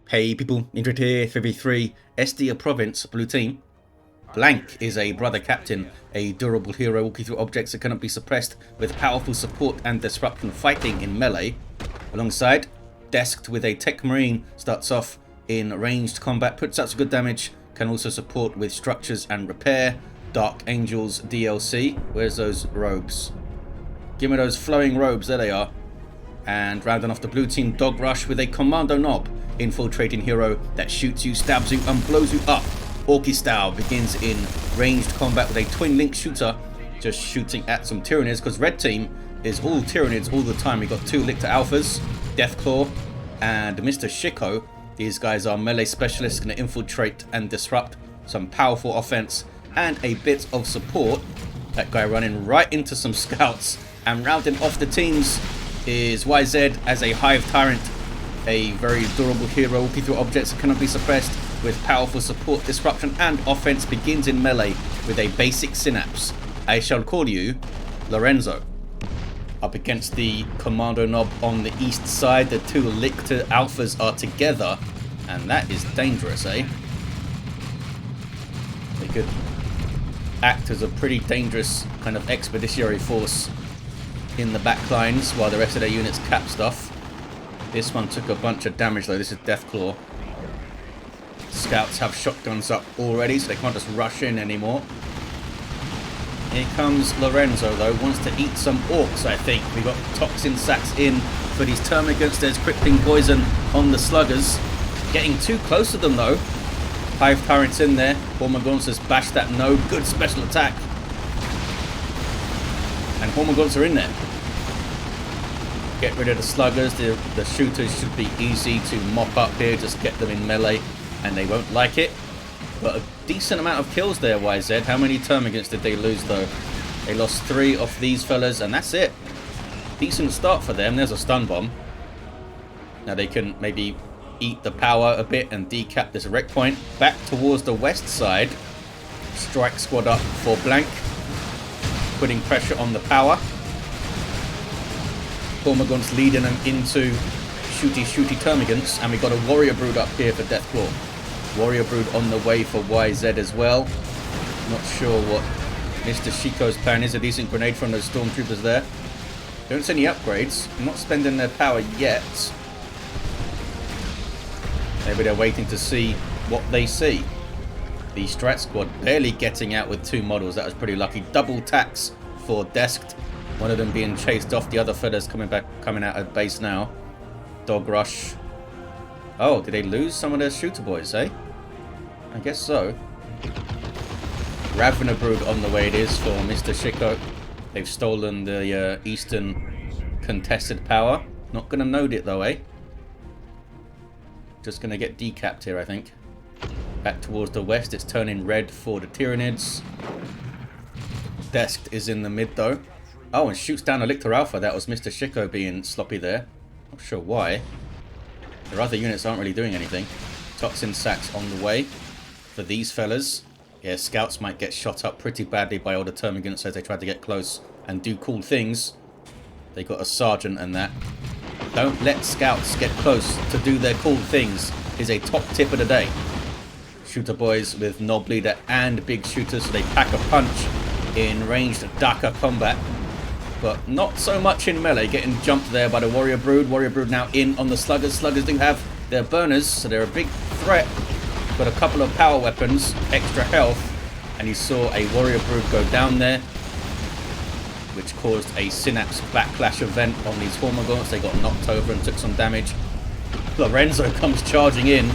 Hey people, Indrid here, 53, SD Province, Blue Team. Blank is a brother captain, a durable hero walking through objects that cannot be suppressed with powerful support and disruption fighting in melee. Alongside, Desked with a Techmarine starts off in ranged combat, puts out some good damage, can also support with structures and repair. Dark Angels DLC, where's those robes? Give me those flowing robes, there they are. And rounding off the blue team, Dogrush with a Kommando Nob, infiltrating hero that shoots you, stabs you and blows you up. Orky style begins in ranged combat with a twin link shooter, just shooting at some Tyranids, because red team is all Tyranids all the time. We got two Lictor alphas, Deathclaw and MrShikko. These guys are melee specialists, going to infiltrate and disrupt some powerful offense and a bit of support. That guy running right into some scouts, and rounding off the teams is YZ as a Hive Tyrant, a very durable hero walking through objects that cannot be suppressed with powerful support, disruption and offense. Begins in melee with a basic synapse. I shall call you Lorenzo. Up against the Kommando Nob on the east side, the two Lictor alphas are together, and that is dangerous, eh? They could act as a pretty dangerous kind of expeditionary force in the back lines while the rest of their units cap stuff. This one took a bunch of damage though. This is Deathclaw. Scouts have shotguns up already, so they can't just rush in anymore. Here comes Lorenzo though, wants to eat some orcs, I think. We got toxin sacks in for these termagants. There's crippling poison on the sluggers. Getting too close to them though. Hive Tyrants in there. Hormagaunts has bashed that node. Good special attack. And Hormagaunts are in there. Get rid of the sluggers. The shooters should be easy to mop up here. Just get them in melee and they won't like it. But a decent amount of kills there, YZ. How many termagants did they lose though? They lost 3 of these fellas and that's it. Decent start for them. There's a stun bomb. Now they can maybe eat the power a bit and decap this wreck point. Back towards the west side. Strike squad up for Blank, putting pressure on the power. Hormagaunts leading them into shooty termagants, and we got a warrior brood up here for Deathclaw. Warrior brood on the way for YZ as well. Not sure what MrShikko's plan is. A decent grenade from those stormtroopers there. Don't see any upgrades. Not spending their power yet. Maybe they're waiting to see what they see. The strat squad barely getting out with 2 models. That was pretty lucky. Double tax for Desked. One of them being chased off. The other feathers coming out of base now. Dogrush. Oh, did they lose some of their shooter boys, eh? I guess so. Ravener brood on the way it is for MrShikko. They've stolen the eastern contested power. Not going to node it though, eh? Just going to get decapped here, I think. Back towards the west, it's turning red for the Tyranids. Desked is in the mid though. Oh, and shoots down a Lictor Alpha. That was MrShikko being sloppy there. Not sure why. Their other units aren't really doing anything. Toxin sacks on the way for these fellas. Yeah, scouts might get shot up pretty badly by all the termagants as they try to get close and do cool things. They got a sergeant and that. Don't let scouts get close to do their cool things is a top tip of the day. Shooter boys with Nob leader and big shooters, so they pack a punch in ranged Daka combat. But not so much in melee. Getting jumped there by the warrior brood. Warrior brood now in on the sluggers. Sluggers do have their burners, so they're a big threat. Got a couple of power weapons, extra health, and you saw a warrior brood go down there, which caused a synapse backlash event on these Hormagaunts. They got knocked over and took some damage. Lorenzo comes charging in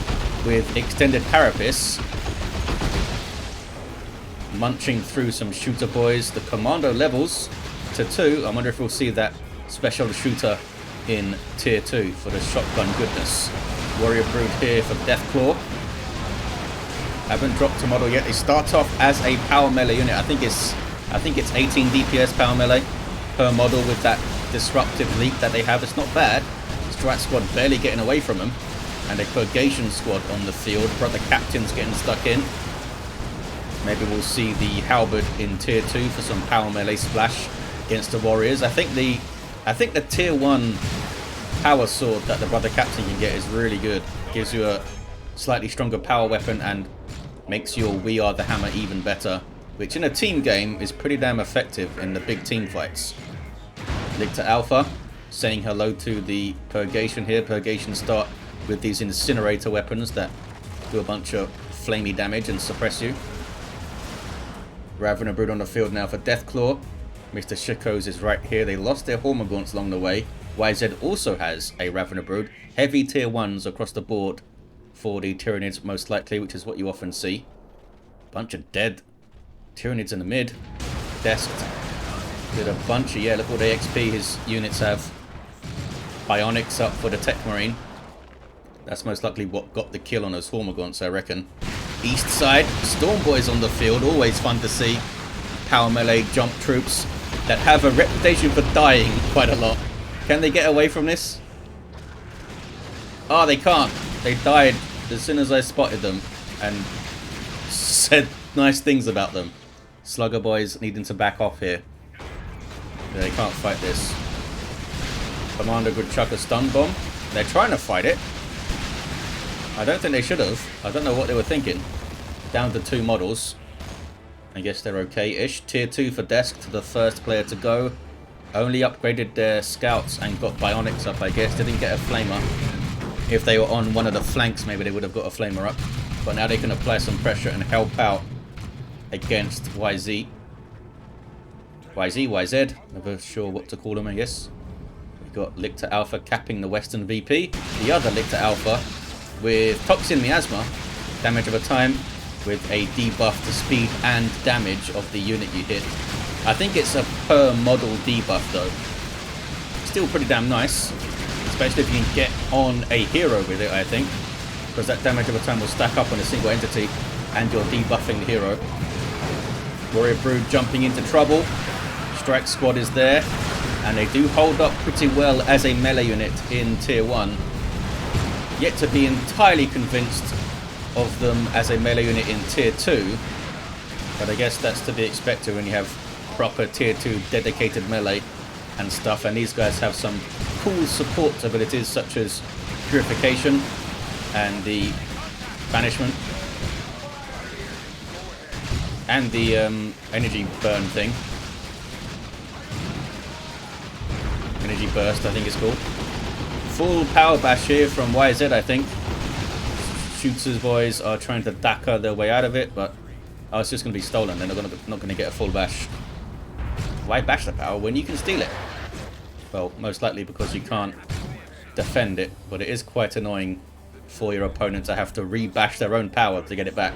with extended carapace, munching through some shooter boys. The commando levels to 2. I wonder if we'll see that special shooter in tier 2 for the shotgun goodness. Warrior brood here for Deathclaw. Haven't dropped a model yet. They start off as a power melee unit. I think it's 18 DPS power melee per model with that disruptive leap that they have. It's not bad. Strat squad barely getting away from them. And a purgation squad on the field. Brother captain's getting stuck in. Maybe we'll see the halberd in tier 2 for some power melee splash against the warriors. I think the tier 1 power sword that the brother captain can get is really good. gives you a slightly stronger power weapon and makes your We Are the Hammer even better, which in a team game is pretty damn effective in the big team fights. Lictor Alpha saying hello to the Purgation here. Purgation start with these incinerator weapons that do a bunch of flamey damage and suppress you. Ravener Brood on the field now for Deathclaw. MrShikko's is right here. They lost their Hormagaunts along the way. YZ also has a Ravener Brood. Heavy tier 1s across the board for the Tyranids most likely, which is what you often see. Bunch of dead Tyranids in the mid. Desked. Did a bunch of, yeah, look what XP his units have. Bionics up for the Techmarine. That's most likely what got the kill on those Hormagaunts, I reckon. East side, Storm Boys on the field, always fun to see. Power melee jump troops that have a reputation for dying quite a lot. Can they get away from this? Oh, they can't. They died as soon as I spotted them and said nice things about them. Slugger Boys needing to back off here. They can't fight this. Commander could chuck a stun bomb. They're trying to fight it. I don't think they should have. I don't know what they were thinking. Down to 2 models. I guess they're okay-ish. Tier 2 for Desk to the first player to go. Only upgraded their scouts and got bionics up, I guess. Didn't get a flamer. If they were on one of the flanks, maybe they would have got a flamer up. But now they can apply some pressure and help out against YZ. YZ? Never sure what to call them, I guess. We've got Lictor Alpha capping the Western VP. The other Lictor Alpha with Toxin Miasma, damage over time, with a debuff to speed and damage of the unit you hit. I think it's a per model debuff though. Still pretty damn nice, especially if you can get on a hero with it, I think, because that damage over time will stack up on a single entity and you're debuffing the hero. Warrior Brood jumping into trouble. Strike Squad is there, and they do hold up pretty well as a melee unit in tier 1. Yet to be entirely convinced of them as a melee unit in tier 2, but I guess that's to be expected when you have proper tier 2 dedicated melee and stuff, and these guys have some cool support abilities such as Purification and the Banishment and the energy burn thing. Energy burst, I think it's called. Full power bash here from YZ, I think. Shooters boys are trying to Daka their way out of it, but it's just going to be stolen. They're not going to get a full bash. Why bash the power when you can steal it? Well, most likely because you can't defend it, but it is quite annoying for your opponent to have to re-bash their own power to get it back.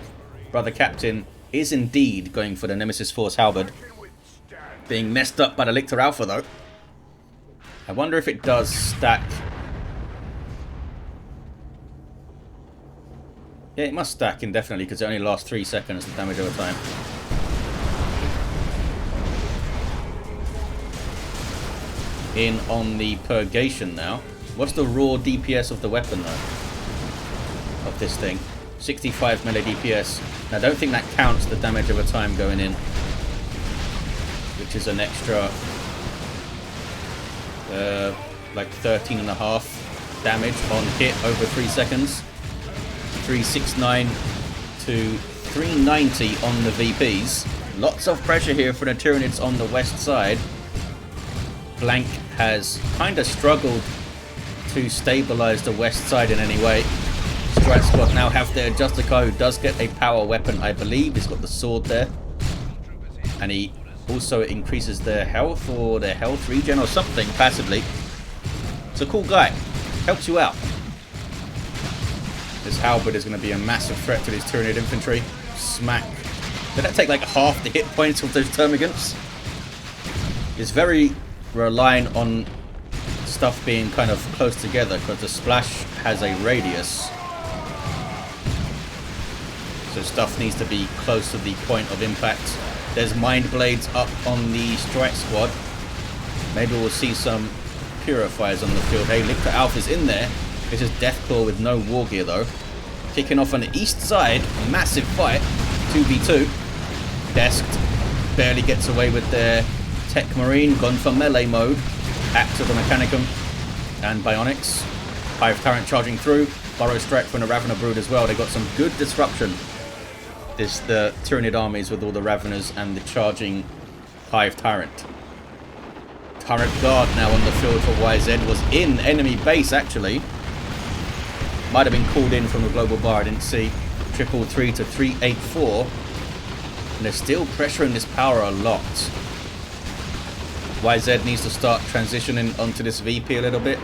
Brother Captain is indeed going for the Nemesis Force Halberd. Being messed up by the Lictor Alpha though. I wonder if it does stack. Yeah, it must stack indefinitely because it only lasts 3 seconds the damage over time. In on the Purgation now. What's the raw DPS of the weapon though? Of this thing? 65 melee DPS. Now I don't think that counts the damage over time going in, which is an extra like 13.5 damage on hit over 3 seconds. 369 to 390 on the VPs. Lots of pressure here for the Tyranids on the west side. Blank has kind of struggled to stabilize the west side in any way. Strike Squad now have their Justicar, who does get a power weapon, I believe. He's got the sword there. And he also increases their health or their health regen or something passively. It's a cool guy. Helps you out. This Halberd is going to be a massive threat to these Tyranid infantry. Smack. Did that take like half the hit points of those Termagants? It's very reliant on stuff being kind of close together because the splash has a radius. So stuff needs to be close to the point of impact. There's Mind Blades up on the Strike Squad. Maybe we'll see some Purifiers on the field. Hey, Lictor Alpha's in there. This is Deathclaw with no war gear though. Kicking off on the east side. Massive fight. 2v2. Desked. Barely gets away with their Techmarine. Gone for melee mode. Axe of the Mechanicum. And Bionics. Hive Tyrant charging through. Burrow Strike from the Ravener Brood as well. They got some good disruption. The Tyranid armies with all the Raveners and the charging Hive Tyrant. Tyrant Guard now on the field for YZ. Was in enemy base actually. Might have been called in from the global bar, I didn't see. 333 to 384. And they're still pressuring this power a lot. YZ needs to start transitioning onto this VP a little bit.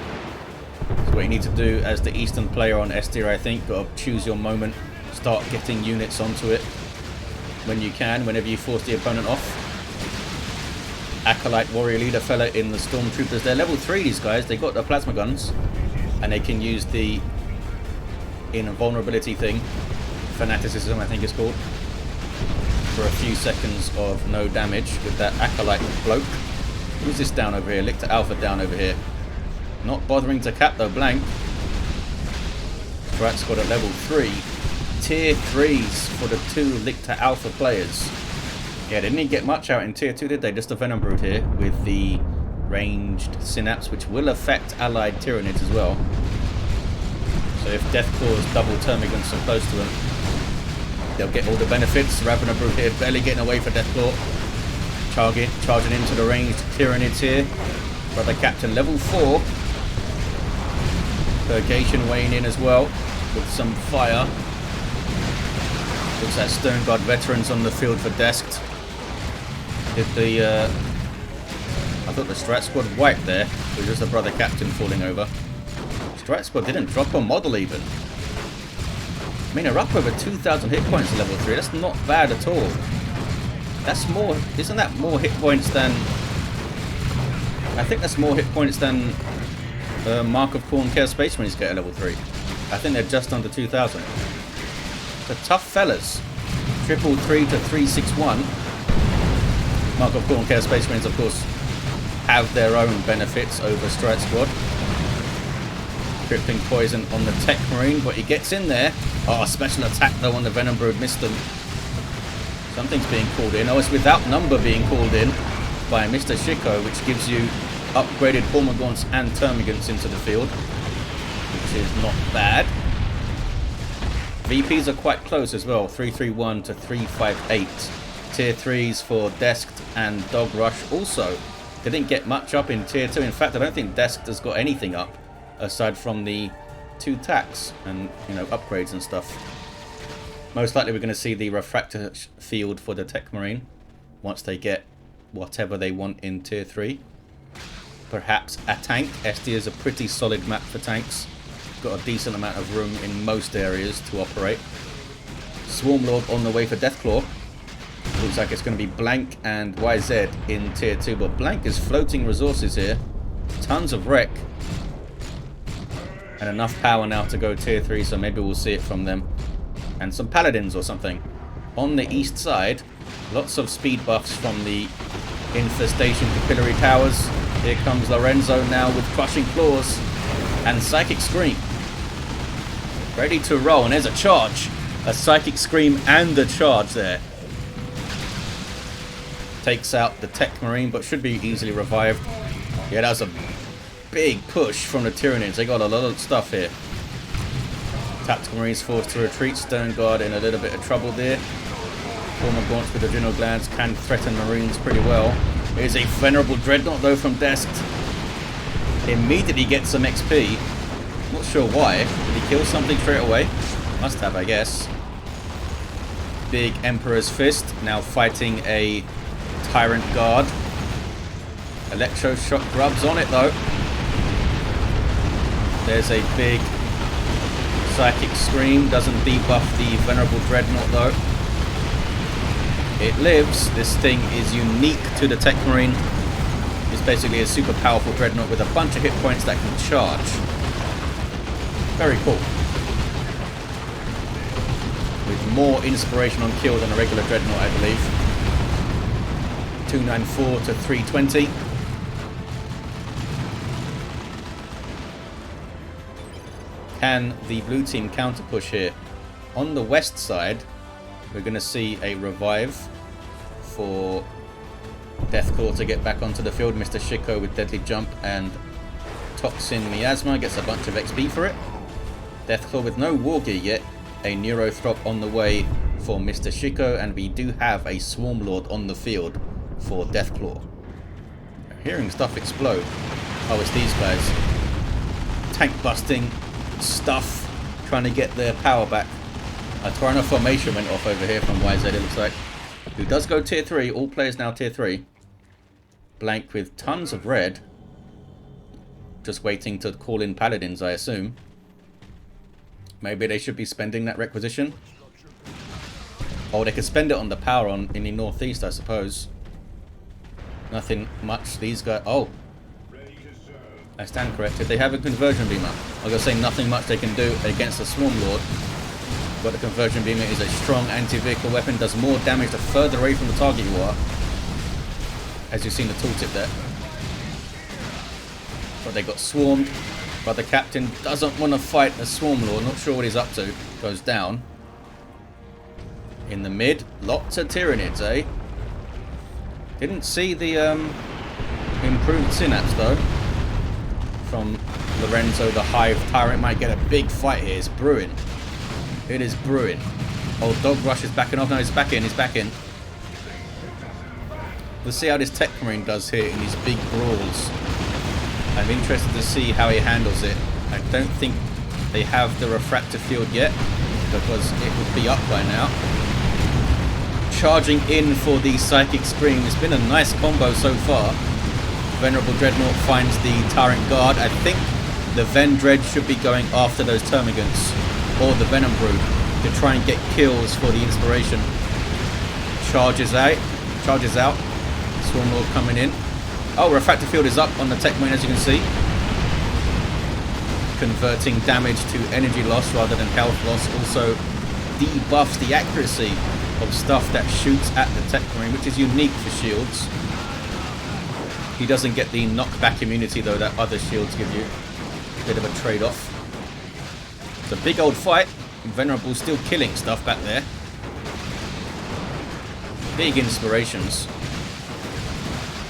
That's what you need to do as the Eastern player on SD, I think. Got to choose your moment. Start getting units onto it when you can, whenever you force the opponent off. Acolyte Warrior Leader fella in the Stormtroopers. They're level 3, these guys. They got the plasma guns. And they can use the invulnerability thing. Fanaticism, I think it's called. For a few seconds of no damage with that Acolyte bloke. Who's this down over here? Lictor Alpha down over here. Not bothering to cap though, blank. Strat squad at level 3. Tier 3s for the 2 Lictor Alpha players. Yeah, they didn't get much out in Tier 2, did they? Just a Venom Brood here with the ranged Synapse, which will affect allied Tyranids as well. So if Deathclaw's double Termagants are close to them, they'll get all the benefits. Ravener Brood here, barely getting away for Deathclaw. Charging into the ranged Tyranids here. Brother Captain level 4. Purgation weighing in as well with some fire. Looks like Stone Guard veterans on the field for Desked. Did the I thought the Strat Squad wiped there. It was just a Brother Captain falling over. Strat Squad didn't drop a model even. I mean, they're up over 2,000 hit points at level 3. That's not bad at all. That's more... Isn't that more hit points than... I think that's more hit points than Mark of Khorne Chaos Space Marines get at level 3. I think they're just under 2,000. The tough fellas. 333 to 361. Mark of Khorne Chaos Space Marines, of course, have their own benefits over Strat Squad. Crippling Poison on the Techmarine, but he gets in there. Oh, special attack though on the Venom Brood, missed them. Something's being called in. Oh, it's without number being called in by MrShikko, which gives you upgraded Hormagaunts and Termagants into the field, which is not bad. VPs are quite close as well, 331 to 358. Tier 3s for Desked and Dogrush also. They didn't get much up in Tier 2. In fact, I don't think Desked has got anything up aside from the 2 tacks and, you know, upgrades and stuff. Most likely we're going to see the refractor field for the Techmarine once they get whatever they want in Tier 3. Perhaps a tank. SD is a pretty solid map for tanks. Got a decent amount of room in most areas to operate. Swarmlord on the way for Deathclaw. Looks like it's going to be Blank and YZ in Tier 2, but Blank is floating resources here. Tons of wreck. And enough power now to go Tier 3, so maybe we'll see it from them. And some Paladins or something. On the east side, lots of speed buffs from the Infestation Capillary Towers. Here comes Lorenzo now with Crushing Claws and Psychic Scream. Ready to roll, and there's a charge. A Psychic Scream and a charge there. Takes out the Techmarine, but should be easily revived. Yeah, that was a big push from the Tyranids. They got a lot of stuff here. Tactical Marines forced to retreat. Stone Guard in a little bit of trouble there. Hormagaunts with adrenal glands can threaten Marines pretty well. Here's a Venerable Dreadnought though from Desked. Immediately gets some XP. Not sure why. Did he kill something straight away? Must have, I guess. Big Emperor's Fist now fighting a Tyrant Guard. Electroshock grubs on it though. There's a big Psychic Scream. Doesn't debuff the Venerable Dreadnought though. It lives. This thing is unique to the Techmarine. It's basically a super powerful Dreadnought with a bunch of hit points that can charge. Very cool. With more inspiration on kill than a regular Dreadnought, I believe. 294 to 320. Can the blue team counter push here? On the west side, we're going to see a revive for Deathclaw to get back onto the field. MrShikko with Deadly Jump and Toxin Miasma gets a bunch of XP for it. Deathclaw with no war gear yet. A Neurothrop on the way for MrShikko, and we do have a Swarm Lord on the field for Deathclaw. Hearing stuff explode. Oh, it's these guys. Tank busting stuff, trying to get their power back. A Tyrant formation went off over here from YZ, it looks like. Who does go tier 3, all players now tier 3. Blank with tons of red. Just waiting to call in paladins, I assume. Maybe they should be spending that requisition. Oh, they could spend it on the power in the northeast, I suppose. Nothing much. These guys... Oh. I stand corrected. They have a conversion beamer. I was going to say nothing much they can do against the Swarm Lord. But the conversion beamer is a strong anti-vehicle weapon. Does more damage the further away from the target you are. As you've seen the tooltip there. But they got swarmed. But the captain doesn't want to fight a Swarm Lord. Not sure what he's up to. Goes down. In the mid. Lots of Tyranids, eh? Didn't see the improved synapse though. From Lorenzo the Hive. Tyrant might get a big fight here. It's brewing. It is brewing. Oh, Dogrush is backing off. No, he's back in. He's back in. We'll see how this Techmarine does here in these big brawls. I'm interested to see how he handles it. I don't think they have the refractor field yet, because it would be up by now. Charging in for the Psychic Scream. It's been a nice combo so far. Venerable Dreadnought finds the Tyrant Guard. I think the Ven Dread should be going after those Termagants or the Venom Brood to try and get kills for the inspiration. Charges out. Charges out. Swarm Lord coming in. Oh, refractor field is up on the Techmarine, as you can see. Converting damage to energy loss rather than health loss. Also debuffs the accuracy of stuff that shoots at the Techmarine, which is unique for shields. He doesn't get the knockback immunity though that other shields give you. Bit of a trade-off. It's a big old fight. Venerable still killing stuff back there. Big inspirations.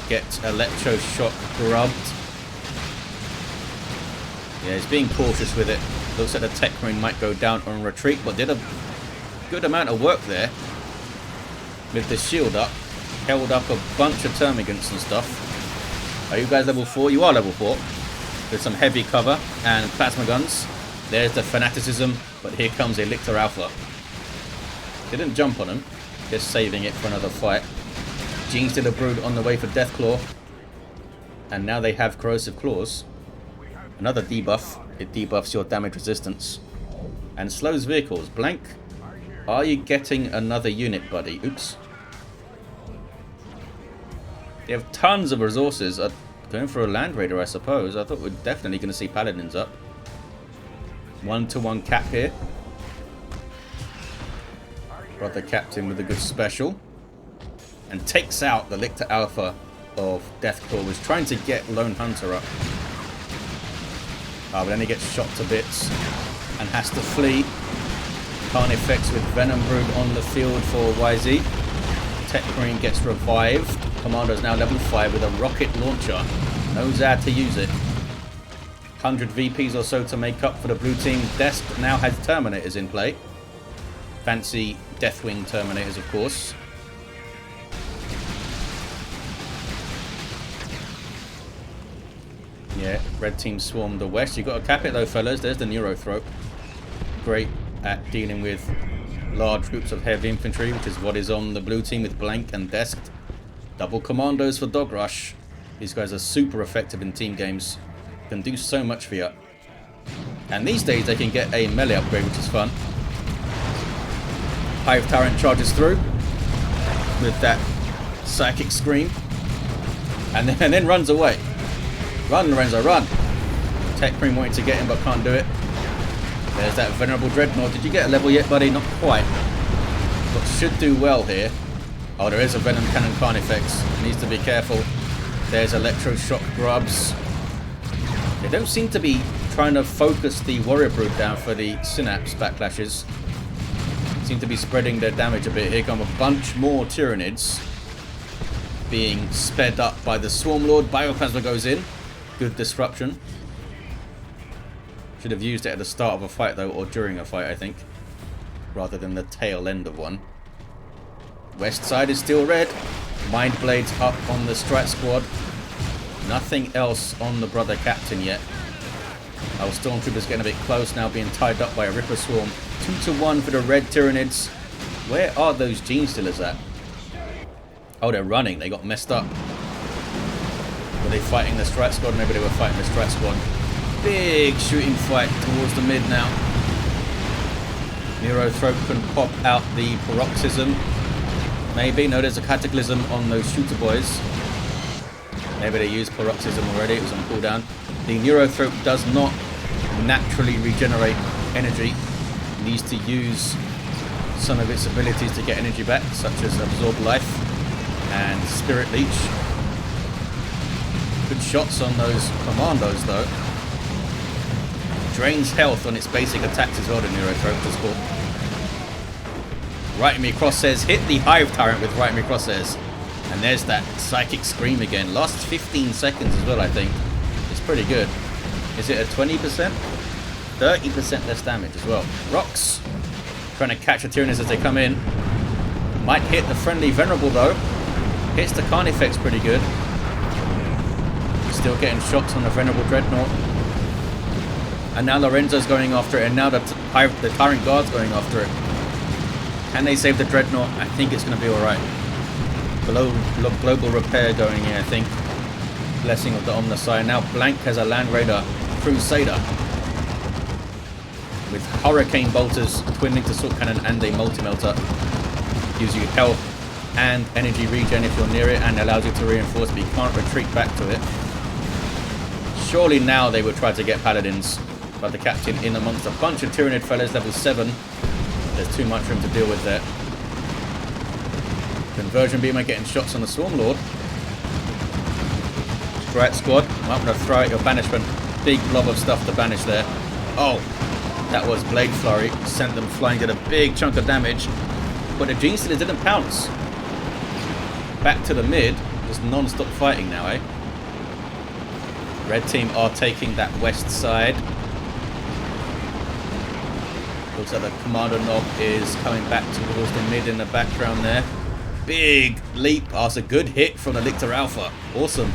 Get electroshock grubbed. Yeah, he's being cautious with it. Looks like the Techmarine might go down on retreat, but did a good amount of work there. With the shield up. Held up a bunch of Termagants and stuff. Are you guys level 4? You are level 4. With some heavy cover and plasma guns. There's the fanaticism, but here comes a Lictor Alpha. Didn't jump on him. Just saving it for another fight. Genestealer Brood on the way for Deathclaw. And now they have Corrosive Claws. Another debuff. It debuffs your damage resistance. And slows vehicles. Blank. Are you getting another unit, buddy? Oops. They have tons of resources. Going for a Land Raider, I suppose. I thought we're definitely going to see Paladins up. 1-to-1 cap here. Brother Captain with a good special. And takes out the Lictor Alpha of Deathclaw. Was trying to get Lone Hunter up. But then he gets shot to bits. And has to flee. Carnifex with Venom Brood on the field for YZ. Techmarine gets revived. Commando's now level 5 with a rocket launcher. Knows how to use it. 100 VPs or so to make up for the blue team. Desk now has Terminators in play. Fancy Deathwing Terminators, of course. Yeah, red team swarmed the west. You've got to cap it though, fellas. There's the Neurothrop. Great at dealing with large groups of heavy infantry, which is what is on the blue team with Blank and Desk. Double commandos for Dogrush. These guys are super effective in team games. Can do so much for you. And these days they can get a melee upgrade, which is fun. Hive Tyrant charges through with that Psychic Scream. And then runs away. Run, Lorenzo, run! Techmarine wanted to get him but can't do it. There's that Venerable Dreadnought. Did you get a level yet, buddy? Not quite. But should do well here. Oh, there is a Venom Cannon Carnifex. Needs to be careful. There's Electroshock Grubs. They don't seem to be trying to focus the Warrior Brood down for the Synapse backlashes. Seem to be spreading their damage a bit. Here come a bunch more Tyranids. Being sped up by the Swarm Lord. Bioplasma goes in. Good disruption. Should have used it at the start of a fight though, or during a fight I think, rather than the tail end of one. West side is still red. Mind Blades up on the Strat Squad. Nothing else on the Brother Captain yet. Our Stormtroopers getting a bit close now, being tied up by a Ripper Swarm. 2-1 for the red Tyranids. Where are those Gene Stealers at? Oh, they're running. They got messed up. Were they fighting the Strat Squad? Maybe they were fighting the Strat Squad. Big shooting fight towards the mid now. Neurothrope can pop out the Paroxysm. Maybe. No, there's a Cataclysm on those shooter boys. Maybe they used Paroxysm already. It was on cooldown. The Neurothrope does not naturally regenerate energy. It needs to use some of its abilities to get energy back, such as Absorb Life and Spirit Leech. Good shots on those Commandos though. Drains health on its basic attacks as well, the Neurothrope just caught. Right in me crosshairs, hit the Hive Tyrant with right in me crosshairs. And there's that Psychic Scream again. Lasts 15 seconds as well, I think. It's pretty good. Is it a 20%? 30% less damage as well. Rocks. Trying to catch the Tyranids as they come in. Might hit the friendly Venerable though. Hits the Carnifex pretty good. Still getting shots on the Venerable Dreadnought. And now Lorenzo's going after it. And now the Tyrant Guard's going after it. Can they save the Dreadnought? I think it's going to be alright. Global repair going here, I think. Blessing of the Omnissiah. Now Blank has a Land Raider Crusader. With Hurricane Bolters, Twin Linked Assault Cannon and a Multi-Melter. Gives you health and energy regen if you're near it and allows you to reinforce, but you can't retreat back to it. Surely now they would try to get Paladins, but the Captain in amongst a bunch of Tyranid fellas, level 7. There's too much for him to deal with there. Conversion Beamer getting shots on the Swarm Lord. Strat Squad, I'm going to throw out your Banishment. Big blob of stuff to banish there. Oh, that was Blade Flurry. Sent them flying, did a big chunk of damage. But the Gene Stealers didn't pounce. Back to the mid, just non-stop fighting now, eh? Red team are taking that west side. Looks like the Kommando Nob is coming back towards the mid in the background there. Big leap. Oh, it's a good hit from the Lictor Alpha. Awesome.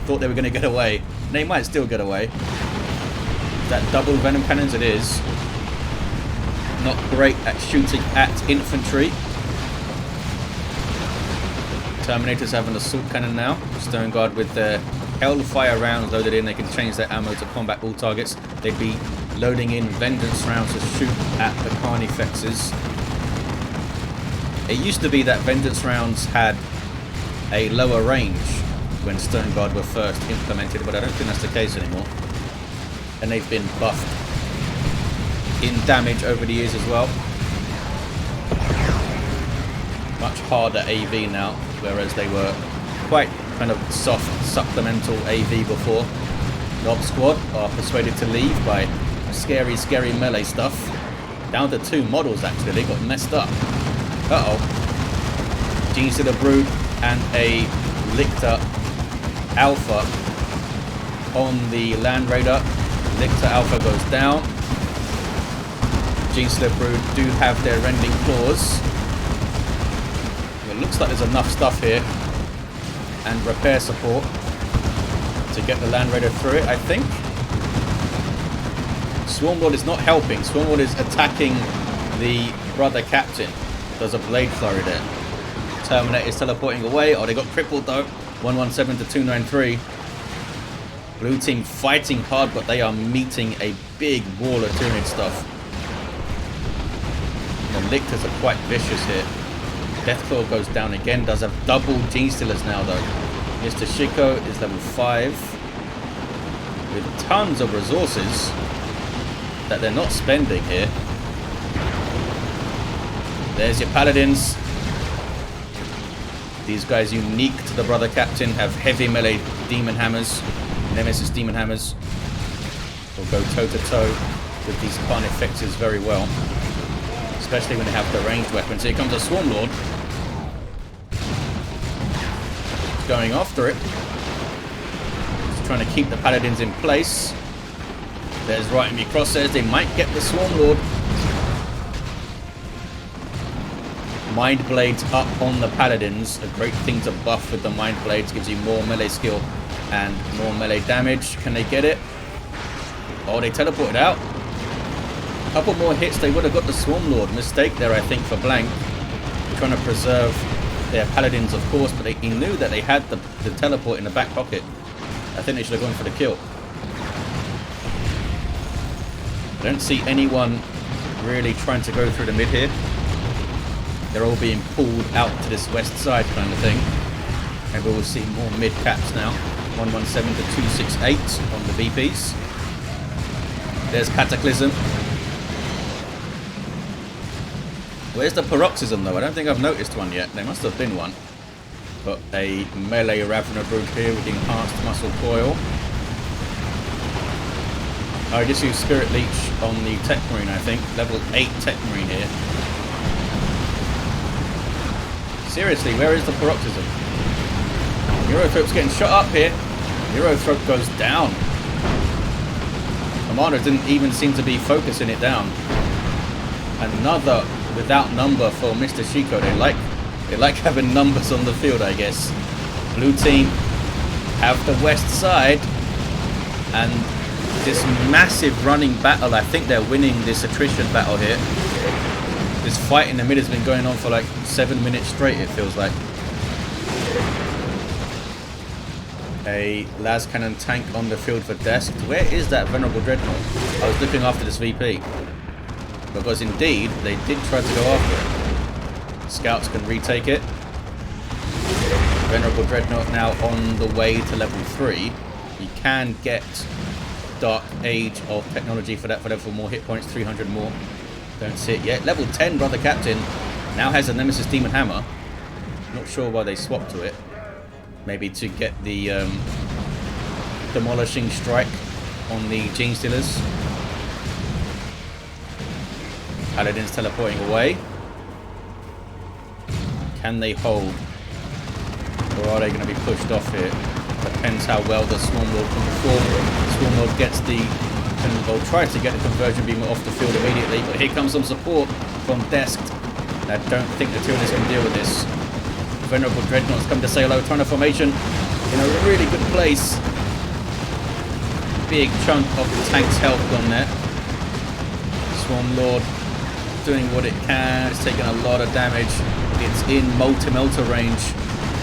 Thought they were going to get away. And they might still get away. That double Venom Cannons, it is. Not great at shooting at infantry. Terminators have an Assault Cannon now. Stone Guard with their Hellfire rounds loaded in. They can change their ammo to combat all targets. They'd be loading in Vengeance rounds to shoot at the Carnifexes. It used to be that Vengeance rounds had a lower range when Stone Guard were first implemented, but I don't think that's the case anymore. And they've been buffed in damage over the years as well. Much harder AV now, whereas they were quite kind of soft supplemental AV before. Nob Squad are persuaded to leave by scary melee stuff. Down to 2 models actually, they got messed up. Uh-oh. Gene Stealer Brood and a Lictor Alpha on the Land Raider. Lictor Alpha goes down. Gene Stealer Brood do have their Rending Claws. It looks like there's enough stuff here and repair support to get the Land Raider through it, I think. Swarmlord is not helping. Swarmlord is attacking the Brother Captain. Does a Blade Flurry there. Terminator is teleporting away. Oh, they got crippled though. 117 to 293. Blue team fighting hard, but they are meeting a big wall of Tyranid stuff. The Lictors are quite vicious here. Deathclaw goes down again. Does have double Gene Stealers now though. MrShikko is level 5 with tons of resources that they're not spending here. There's your Paladins. These guys, unique to the Brother Captain, have heavy melee Demon Hammers, Nemesis Demon Hammers. Will go toe-to-toe with these Carnifexes very well, especially when they have the ranged weapons. Here comes a Swarm Lord. Going after it. Just trying to keep the Paladins in place. There's right in the crosshairs. They might get the Swarm Lord. Mind Blades up on the Paladins. A great thing to buff with the Mind Blades. Gives you more melee skill and more melee damage. Can they get it? Oh, they teleported out. A couple more hits. They would have got the Swarm Lord. Mistake there, I think, for Blank. Trying to preserve their Paladins, of course. But he knew that they had the teleport in the back pocket. I think they should have gone for the kill. I don't see anyone really trying to go through the mid here. They're all being pulled out to this west side kind of thing. Maybe we'll see more mid caps now. 117 to 268 on the VPs. There's Cataclysm. Where's the Paroxysm though? I don't think I've noticed one yet. There must have been one. Got a melee Ravener Brood here with the enhanced muscle coil. I just used Spirit Leech on the Techmarine, I think. Level 8 Techmarine here. Seriously, where is the Paroxysm? Neurothrope's getting shot up here. Neurothrope goes down. Commander didn't even seem to be focusing it down. Another without number for MrShikko. They like having numbers on the field, I guess. Blue team have the west side. And this massive running battle. I think they're winning this attrition battle here. This fight in the mid has been going on for like 7 minutes straight, it feels like. A las cannon tank on the field for Desk. Where is that Venerable Dreadnought? I was looking after this VP. Because indeed, they did try to go after it. Scouts can retake it. Venerable Dreadnought now on the way to level 3. You can get Dark Age of Technology for that, for more hit points, 300 more. Don't see it yet. Level 10 Brother Captain now has a Nemesis Demon Hammer. Not sure why they swapped to it. Maybe to get the Demolishing Strike on the Gene Stealers. Paladins teleporting away. Can they hold? Or are they going to be pushed off here? Depends how well the Swarm Lord can perform. Swarm Lord gets the... or tries to get the conversion beam off the field immediately, but here comes some support from Desk. I don't think the Tyranids can deal with this. Venerable Dreadnought's come to say hello, trying to formation in a really good place. Big chunk of the tank's health gone there. Swarm Lord doing what it can. It's taking a lot of damage. It's in multi-melter range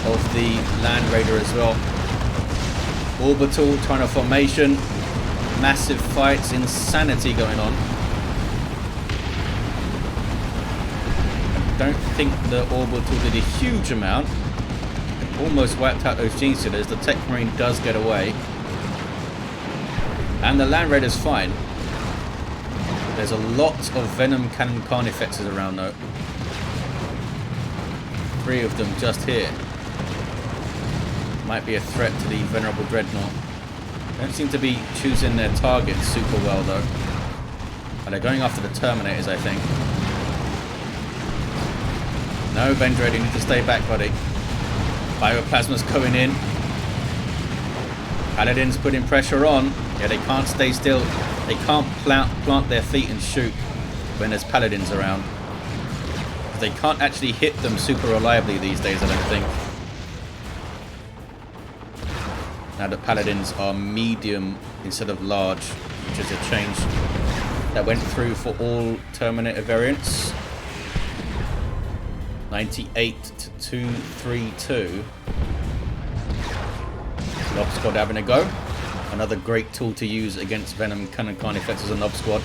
of the Land Raider as well. Orbital trying to formation. Massive fights, insanity going on. I don't think the Orbital did a huge amount. Almost wiped out those Gene Stealers. The Techmarine does get away. And the Land Raider's fine. There's a lot of Venom Cannon Carnifexes around though. 3 of them just here. Might be a threat to the Venerable Dreadnought. Don't seem to be choosing their targets super well though. But they're going after the Terminators, I think. No, Vendread, you need to stay back, buddy. Bioplasma's going in. Paladins putting pressure on. Yeah, they can't stay still. They can't plant their feet and shoot when there's Paladins around. They can't actually hit them super reliably these days, I don't think. Now the Paladins are medium instead of large, which is a change that went through for all Terminator variants. 98 to 232. Nob Squad having a go. Another great tool to use against Venom Cannon Carnifexes and Nob Squad.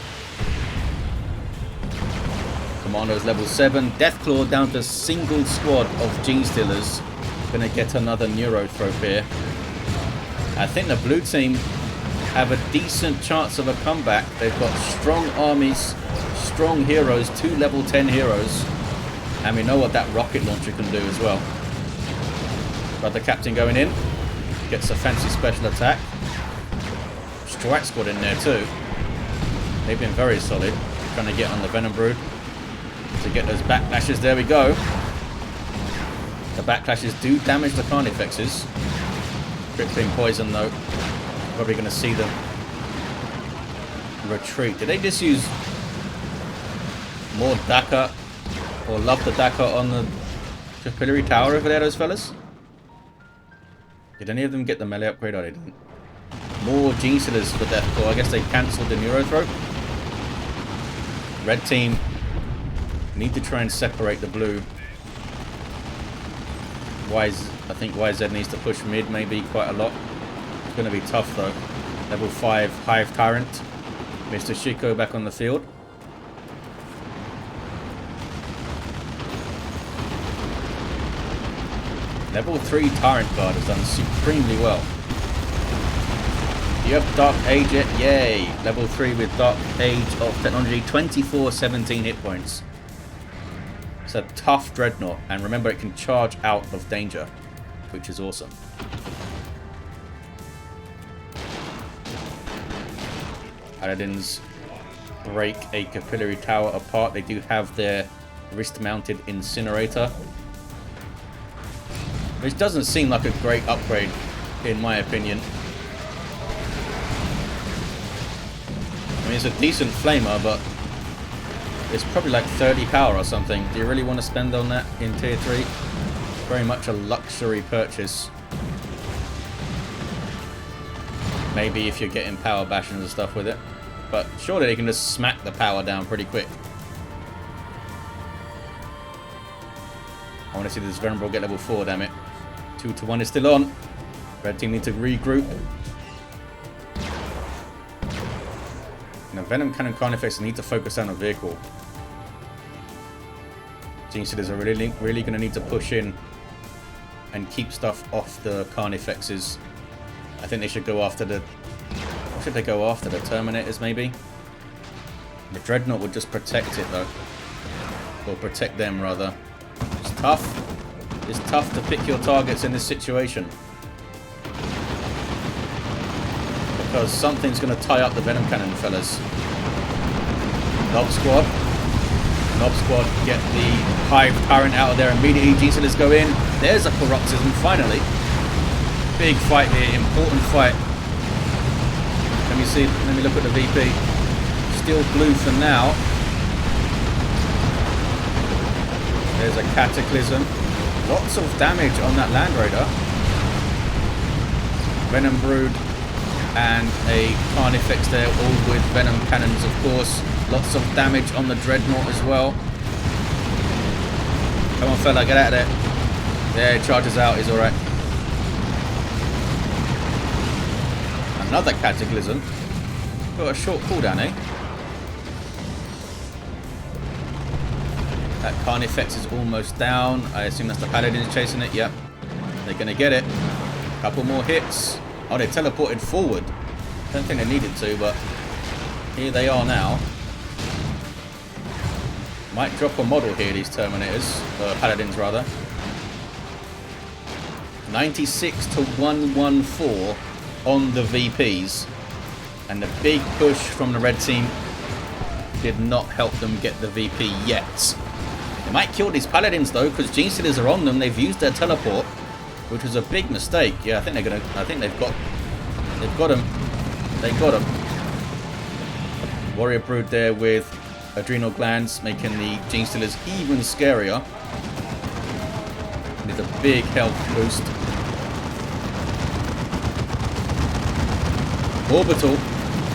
Commando's level 7. Deathclaw down to single squad of Gene Stealers. Gonna get another Neurothrope here. I think the blue team have a decent chance of a comeback. They've got strong armies, strong heroes, 2 level 10 heroes. And we know what that rocket launcher can do as well. But the captain going in. Gets a fancy special attack. Strike Squad in there too. They've been very solid. Trying to get on the Venom Brood. To get those backlashes. There we go. The backlashes do damage the Carnifexes. Crippling poison though. Probably going to see them retreat. Did they just use more Daka or love the Daka on the capillary tower over there, those fellas? Did any of them get the melee upgrade? Oh, they didn't. More Gene Stealers for Deathclaw. I guess they cancelled the Neurothroat. Red team need to try and separate the blue. I think YZ needs to push mid maybe quite a lot. It's going to be tough though. Level 5 Hive Tyrant. MrShikko back on the field. Level 3 Tyrant Guard has done supremely well. Do you have Dark Age yet? Yay! Level 3 with Dark Age of Technology. 24-17 hit points. It's a tough Dreadnought. And remember, it can charge out of danger, which is awesome. Paladins break a capillary tower apart. They do have their wrist-mounted incinerator, which doesn't seem like a great upgrade, in my opinion. I mean, it's a decent flamer, but it's probably like 30 power or something. Do you really want to spend on that in tier 3? Very much a luxury purchase. Maybe if you're getting power bastions and stuff with it. But surely they can just smack the power down pretty quick. I want to see this Venerable get level 4, damn it. 2-1 is still on. Red team need to regroup. Now, Venom Cannon Carnifex need to focus down a vehicle. Gene Stealers are really going to need to push in and keep stuff off the Carnifexes. I think they should go after the... What should they go after? The Terminators, maybe? The Dreadnought would just protect it, though. Or protect them, rather. It's tough. It's tough to pick your targets in this situation. Because something's going to tie up the Venom Cannon, fellas. Nob Squad. Nob Squad get the Hive Tyrant out of there immediately. Gene Stealers go in. There's a Paroxysm, finally. Big fight here, important fight. Let me see, let me look at the VP. Still blue for now. There's a Cataclysm. Lots of damage on that Land Raider. Venom Brood and a Carnifex there, all with Venom Cannons, of course. Lots of damage on the Dreadnought as well. Come on, fella, get out of there. There, charges out, he's alright. Another Cataclysm. Got a short cooldown, eh? That Carnifex is almost down. I assume that's the Paladins chasing it. Yep. They're going to get it. Couple more hits. Oh, they teleported forward. Don't think they needed to, but here they are now. Might drop a model here, these Terminators. Paladins, rather. 96-114 on the VPs. And the big push from the red team did not help them get the VP yet. They might kill these Paladins, though, because Gene Stealers are on them. They've used their teleport, which was a big mistake. Yeah, I think they're gonna. I think they've got him. They got him. Warrior Brood there with Adrenal Glands, making the Gene Stealers even scarier. With a big health boost. Orbital.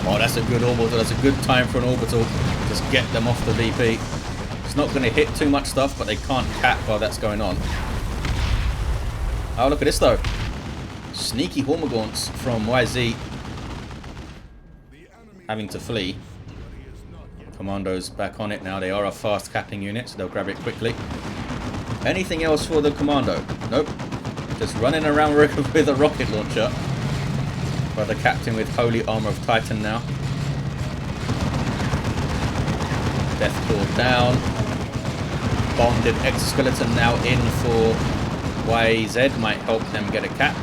Oh, that's a good orbital. That's a good time for an orbital. Just get them off the VP. It's not going to hit too much stuff, but they can't cap while that's going on. Oh, look at this, though. Sneaky Hormagaunts from YZ. Having to flee. Commando's back on it now. They are a fast capping unit, so they'll grab it quickly. Anything else for the Commando? Nope. Just running around with a rocket launcher. By the captain with Holy Armor of Titan now. Deathclaw down. Bonded Exoskeleton now in for YZ. Might help them get a cap.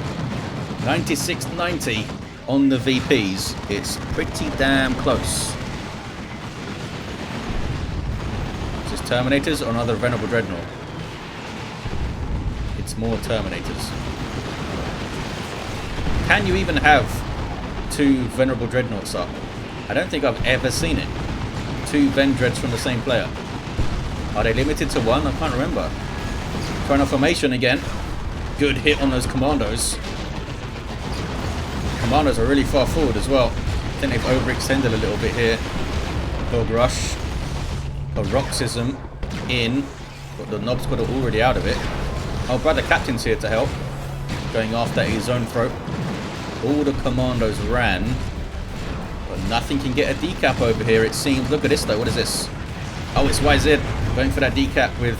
96-90 on the VPs. It's pretty damn close. Is this Terminators or another Venerable Dreadnought? It's more Terminators. Can you even have two Venerable Dreadnoughts up? I don't think I've ever seen it. 2 Vendreads from the same player. Are they limited to 1? I can't remember. Trying a formation again. Good hit on those commandos. Commandos are really far forward as well. I think they've overextended a little bit here. Dogrush. Paroxysm in. But the Nob squad are already out of it. Oh, Brother Captain's here to help. Going after a zone throat. All the commandos ran. But nothing can get a decap over here, it seems. Look at this though. What is this? Oh, it's YZ. Going for that decap with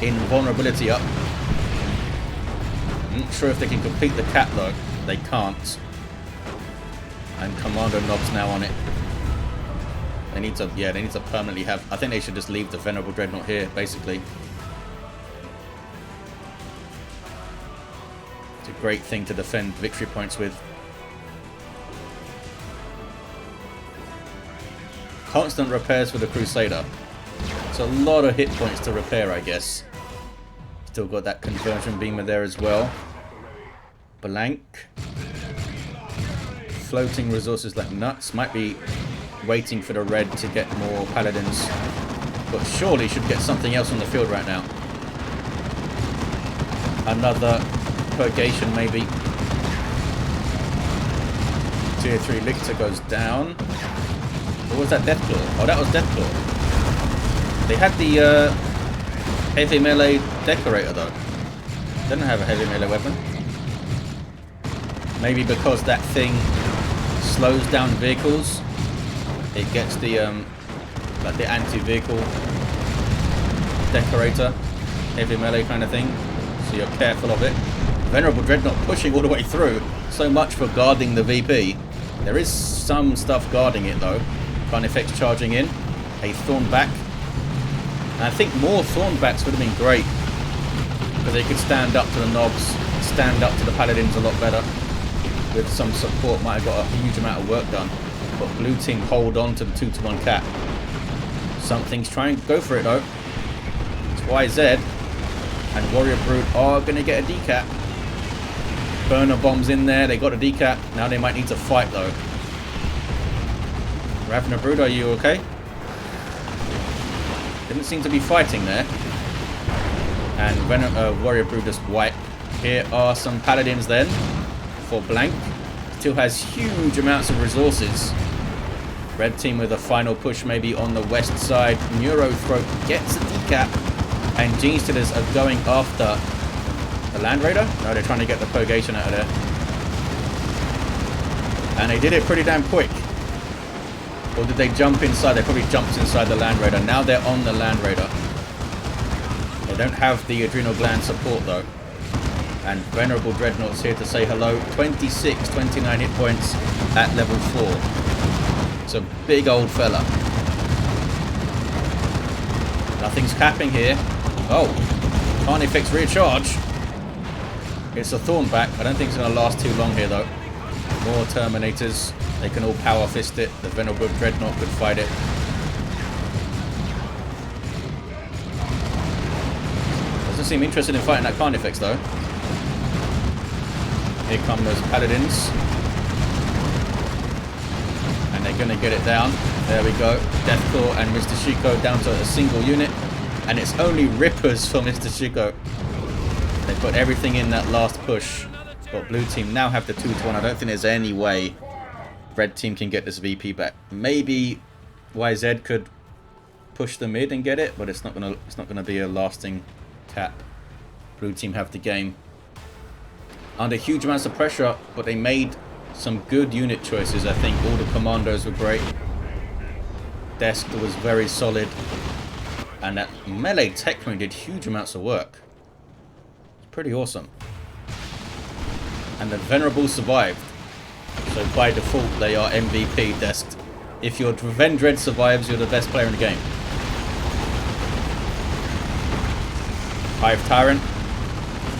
invulnerability up. I'm not sure if they can complete the cap though. They can't. And Kommando Nob's now on it. They need to, yeah, they need to permanently have. I think they should just leave the Venerable Dreadnought here, basically. It's a great thing to defend victory points with. Constant repairs for the Crusader. It's a lot of hit points to repair, I guess. Still got that conversion beamer there as well. Blank. Floating resources like nuts. Might be waiting for the red to get more paladins. But surely should get something else on the field right now. Another purgation maybe. Tier 3 Lictor goes down. What was that? Deathclaw? Oh, that was Deathclaw. They had the heavy melee decorator though. Didn't have a heavy melee weapon. Maybe because that thing slows down vehicles. It gets the like the anti-vehicle decorator, heavy melee kind of thing. So you're careful of it. Venerable Dreadnought pushing all the way through. So much for guarding the VP. There is some stuff guarding it though. Carnifex charging in. A Thornback. And I think more Thornbacks would have been great. Because they could stand up to the Nobs, stand up to the Paladins a lot better. With some support, might have got a huge amount of work done. But blue team hold on to the 2-to-1 cap. Something's trying to go for it though. It's YZ. And Warrior Brood are going to get a decap. Burner bombs in there, they got a decap. Now they might need to fight though. Ravener Brood, are you okay? Didn't seem to be fighting there. And Warrior Brood just wipe. Here are some Paladins then. For Blank. Still has huge amounts of resources. Red team with a final push maybe on the west side. Neurothroat gets a decap. And Genestealers are going after the Land Raider. No, they're trying to get the purgation out of there. And they did it pretty damn quick. Or did they jump inside? They probably jumped inside the Land Raider. Now they're on the Land Raider. They don't have the adrenal gland support though. And Venerable Dreadnought's here to say hello. 26, 29 hit points at level 4. It's a big old fella. Nothing's capping here. Oh, Carnifex recharge. It's a Thornback. I don't think it's going to last too long here though. More Terminators. They can all power fist it. The Venerable Dreadnought could fight it. Doesn't seem interested in fighting that Carnifex though. Here come those Paladins. And they're going to get it down. There we go. Deathclaw and MrShikko down to a single unit. And it's only rippers for MrShikko. They put everything in that last push. But blue team now have the 2-to-1. I don't think there's any way red team can get this VP back. Maybe YZ could push the mid and get it, but it's not gonna be a lasting cap. Blue team have the game. Under huge amounts of pressure, but they made some good unit choices. I think all the commandos were great. Desk was very solid. And that melee Techmarine did huge amounts of work. It's pretty awesome. And the Venerable survived. So by default, they are MVP Desk. If your Vendread survives, you're the best player in the game. Hive Tyrant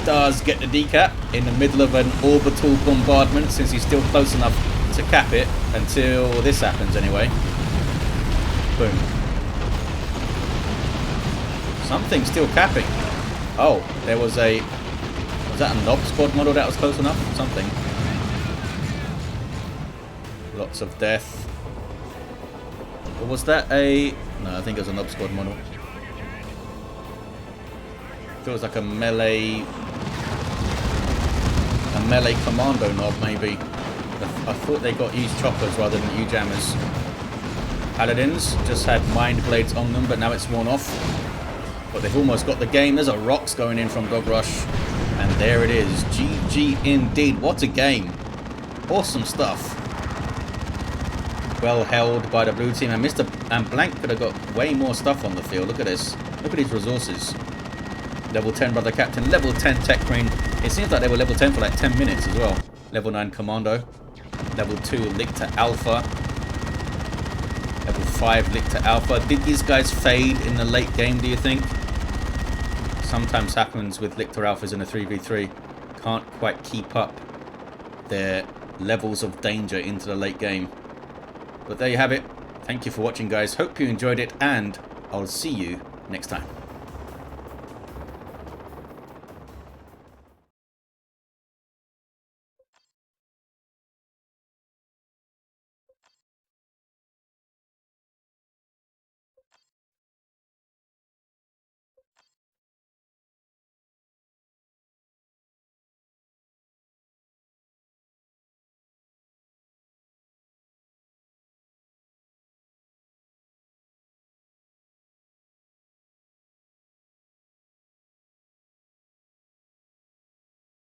does get the decap in the middle of an orbital bombardment, since he's still close enough to cap it until this happens anyway. Boom. Something's still capping. Oh, there was a... Was that a Nob squad model that was close enough? Something. Lots of death. Or was that a... No, I think it was a Nob squad model. It was like a melee Kommando Nob, maybe. I thought they got used choppers rather than U-jammers. Paladins just had mind blades on them, but now it's worn off. But they've almost got the game. There's a Rocks going in from dogrush. And there it is. GG indeed. What a game. Awesome stuff. Well held by the blue team. And Blank could have got way more stuff on the field. Look at this. Look at these resources. Level 10 brother captain. Level 10 Techmarine. It seems like they were level 10 for like 10 minutes as well. Level 9 Kommando. Level 2 Lictor Alpha. Level 5 Lictor Alpha. Did these guys fade in the late game, do you think? Sometimes happens with Lictor Alphas in a 3v3. Can't quite keep up their levels of danger into the late game. But there you have it. Thank you for watching, guys. Hope you enjoyed it, and I'll see you next time.